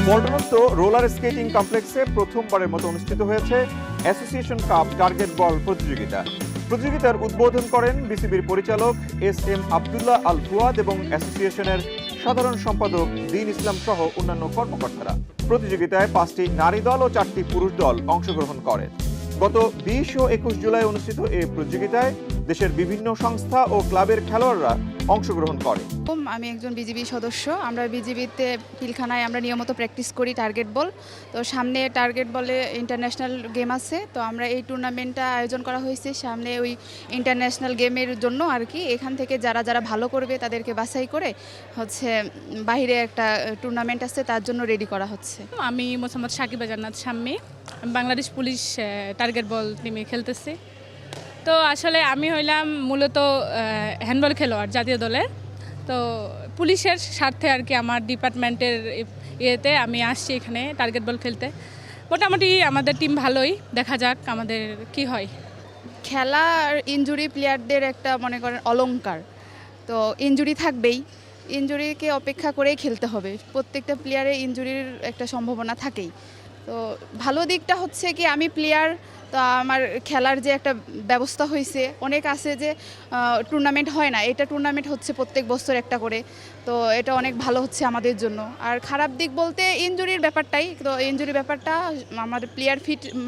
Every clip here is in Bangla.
পল্টনস্থ রোলার স্কেটিং কমপ্লেক্সে প্রথমবারের মতো অনুষ্ঠিত হয়েছে অ্যাসোসিয়েশন কাপ টার্গেট বল প্রতিযোগিতা। প্রতিযোগিতার উদ্বোধন করেন বিসিবির পরিচালক এস.এম. আব্দুল্লাহ আল ফুয়াদ এবং অ্যাসোসিয়েশনের সাধারণ সম্পাদক দীন ইসলাম সহ অন্যান্য কর্মকর্তারা। প্রতিযোগিতায় 5টি নারী দল ও 4টি পুরুষ দল অংশগ্রহণ করেন। গত 20 ও 21 জুলাই অনুষ্ঠিত এই প্রতিযোগিতায় দেশের বিভিন্ন সংস্থা ও ক্লাবের খেলোয়াড়রা অংশগ্রহণ করে। আমি একজন বিজিবি সদস্য। আমরা বিজিবিতে পিলখানায় আমরা নিয়মিত প্র্যাকটিস করি টার্গেট বল। তো সামনে টার্গেট বলে ইন্টারন্যাশনাল গেম আছে, তো আমরা এই টুর্নামেন্টটা আয়োজন করা হয়েছে সামনে ওই ইন্টারন্যাশনাল গেমের জন্য আর কি। এখান থেকে যারা যারা ভালো করবে তাদেরকে বাছাই করে বাইরে একটা টুর্নামেন্ট আছে, তার জন্য রেডি করা হচ্ছে। আমি মোহাম্মদ সাকিবা জান্নাত শাম্মী, বাংলাদেশ পুলিশ টার্গেট বল টিমে খেলতেছি। তো আসলে আমি হইলাম মূলত হ্যান্ডবল খেলোয়াড় জাতীয় দলের। তো পুলিশের স্বার্থে আর কি আমার ডিপার্টমেন্টের ইয়েতে আমি আসছি এখানে টার্গেট বল খেলতে। মোটামুটি আমাদের টিম ভালোই, দেখা যাক আমাদের কি হয়। খেলা আর ইনজুরি প্লেয়ারদের একটা মনে করেন অলংকার, তো ইনজুরি থাকবেই, ইনজুরিকে অপেক্ষা করেই খেলতে হবে। প্রত্যেকটা প্লেয়ারের ইনজুরির একটা সম্ভাবনা থাকেই। তো ভালো দিকটা হচ্ছে কি আমি প্লেয়ার, তো আমার খেলার যে একটা ব্যবস্থা হয়েছে, অনেক আছে যে টুর্নামেন্ট হয় না, এটা টুর্নামেন্ট হচ্ছে প্রত্যেক বছর একটা করে, তো এটা অনেক ভালো হচ্ছে আমাদের জন্য। আর খারাপ দিক বলতে ইনজুরির ব্যাপারটাই, তো ইনজুরি ব্যাপারটা আমাদের প্লেয়ার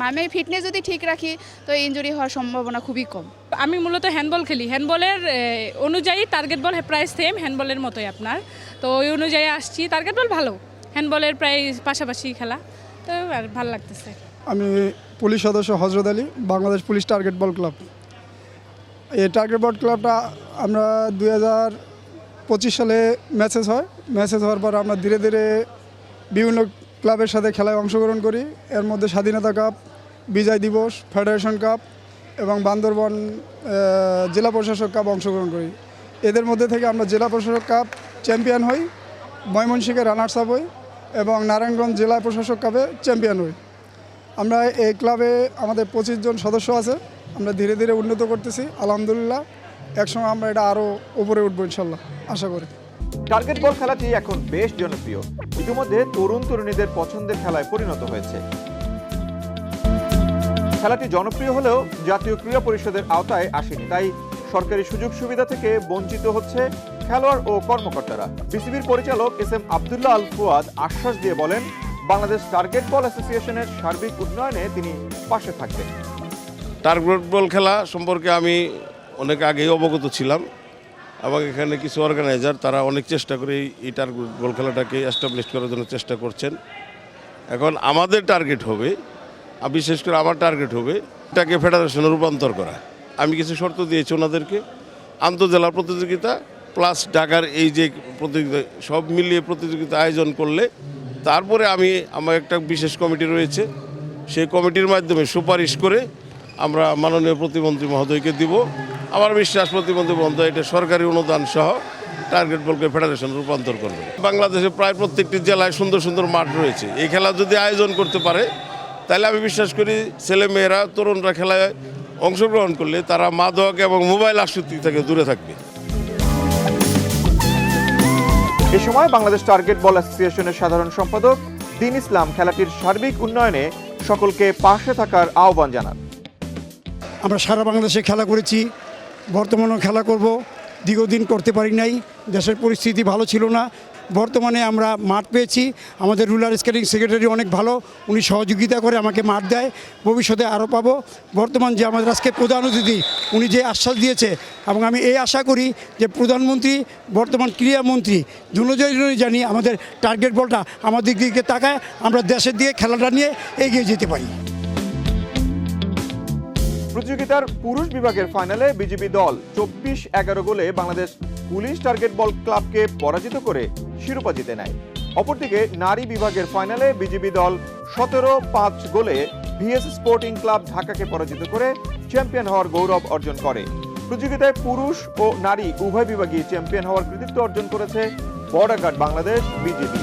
আমি ফিটনেস যদি ঠিক রাখি তো ইনজুরি হওয়ার সম্ভাবনা খুবই কম। আমি মূলত হ্যান্ডবল খেলি, হ্যান্ডবলের অনুযায়ী টার্গেট বল প্রায় সেম হ্যান্ডবলের মতোই আপনার। তো ওই অনুযায়ী আসছি, টার্গেট বল ভালো, হ্যান্ডবলের প্রায় পাশাপাশি খেলা, তো আর ভালো লাগতেছে। আমি পুলিশ সদস্য হজরত আলী, বাংলাদেশ পুলিশ টার্গেট বল ক্লাব। এই টার্গেট বল ক্লাবটা আমরা 2025 সালে ম্যাচেস হওয়ার পর আমরা ধীরে ধীরে বিভিন্ন ক্লাবের সাথে খেলায় অংশগ্রহণ করি। এর মধ্যে স্বাধীনতা কাপ, বিজয় দিবস, ফেডারেশন কাপ এবং বান্দরবান জেলা প্রশাসক কাপ অংশগ্রহণ করি। এদের মধ্যে থেকে আমরা জেলা প্রশাসক কাপ চ্যাম্পিয়ন হই, ময়মনসিংহে রানার্স আপ হই এবং নারায়ণগঞ্জ জেলা প্রশাসক কাপে চ্যাম্পিয়ন হই। আমরা এই ক্লাবে আমাদের 25 জন সদস্য আছে। আমরা ধীরে ধীরে উন্নত করতেছি, আলহামদুলিল্লাহ। একসময় আমরা এটা আরও উপরে উঠবো ইনশাল্লাহ, আশা করি। টার্গেট বল খেলাটি এখন বেশ জনপ্রিয়, ইতিমধ্যে তরুণ তরুণীদের পছন্দের খেলায় পরিণত হয়েছে। খেলাটি জনপ্রিয় হলেও জাতীয় ক্রীড়া পরিষদের আওতায় আসেনি, তাই সরকারি সুযোগ সুবিধা থেকে বঞ্চিত হচ্ছে খেলোয়াড় ও কর্মকর্তারা। বিসিবির পরিচালক এস.এম. আব্দুল্লাহ আল ফুয়াদ আশ্বাস দিয়ে বলেন, বাংলাদেশ টার্গেট বল অ্যাসোসিয়েশনের সার্বিক উন্নয়নে তিনি পাশে থাকবেন। টার্গেট বল খেলা সম্পর্কে আমি অনেক আগেই অবগত ছিলাম এবং এখানে কিছু অর্গানাইজার তারা অনেক চেষ্টা করে এই টার্গেট বল খেলাটাকে এস্টাবলিশ করার জন্য চেষ্টা করছেন। এখন আমাদের টার্গেট হবে, বিশেষ করে আমার টার্গেট হবে এটাকে ফেডারেশনে রূপান্তর করা। আমি কিছু শর্ত দিয়েছি ওনাদেরকে, আন্তঃজেলা প্রতিযোগিতা প্লাস ঢাকার এই যে প্রতিযোগিতা সব মিলিয়ে প্রতিযোগিতা আয়োজন করলে তারপরে আমার একটা বিশেষ কমিটি রয়েছে, সেই কমিটির মাধ্যমে সুপারিশ করে আমরা মাননীয় প্রতিমন্ত্রী মহোদয়কে দিব। আমার বিশ্বাস প্রতিমন্ত্রী মহোদয় এটা সরকারি অনুদান সহ টার্গেট বলকে ফেডারেশন রূপান্তর করবে। বাংলাদেশে প্রায় প্রত্যেকটি জেলায় সুন্দর সুন্দর মাঠ রয়েছে, এই খেলা যদি আয়োজন করতে পারে তাহলে আমি বিশ্বাস করি ছেলেমেয়েরা তরুণরা খেলায় অংশগ্রহণ করলে তারা মাদক এবং মোবাইল আসক্তি থেকে দূরে থাকবে। এ সময় বাংলাদেশ টার্গেট বল অ্যাসোসিয়েশনের সাধারণ সম্পাদক দীন ইসলাম খেলাটির সার্বিক উন্নয়নে সকলকে পাশে থাকার আহ্বান জানান। আমরা সারা বাংলাদেশে খেলা করেছি, বর্তমানেও খেলা করব। দীর্ঘদিন করতে পারি নাই, দেশের পরিস্থিতি ভালো ছিল না। বর্তমানে আমরা মাঠ পেয়েছি, আমাদের রুরাল স্কেটিং সেক্রেটারি অনেক ভালো, উনি সহযোগিতা করে আমাকে মাঠ দেয়, ভবিষ্যতে আরও পাবো। বর্তমান যে আমাদের আজকে প্রধান অতিথি উনি যে আশ্বাস দিয়েছে, এবং আমি এই আশা করি যে প্রধানমন্ত্রী বর্তমান ক্রীড়ামন্ত্রী দুজনেই জানি আমাদের টার্গেট বলটা আমাদের দিকে তাকায়, আমরা দেশের দিকে খেলাটা নিয়ে এগিয়ে যেতে পারি। প্রতিযোগিতার পুরুষ বিভাগের ফাইনালে বিজিবি দল 24-11 গোলে বাংলাদেশ পুলিশ টার্গেট বল ক্লাবকে পরাজিত করে শিরোপা জিতে নেয়। অপরদিকে নারী বিভাগের ফাইনালে বিজিবি দল 17-5 গোলে ভিএস স্পোর্টিং ক্লাব ঢাকাকে পরাজিত করে চ্যাম্পিয়ন হওয়ার গৌরব অর্জন করে। প্রতিযোগিতায় পুরুষ ও নারী উভয় বিভাগই চ্যাম্পিয়ন হওয়ার কৃতিত্ব অর্জন করেছে বর্ডার গার্ড বাংলাদেশ বিজিবি।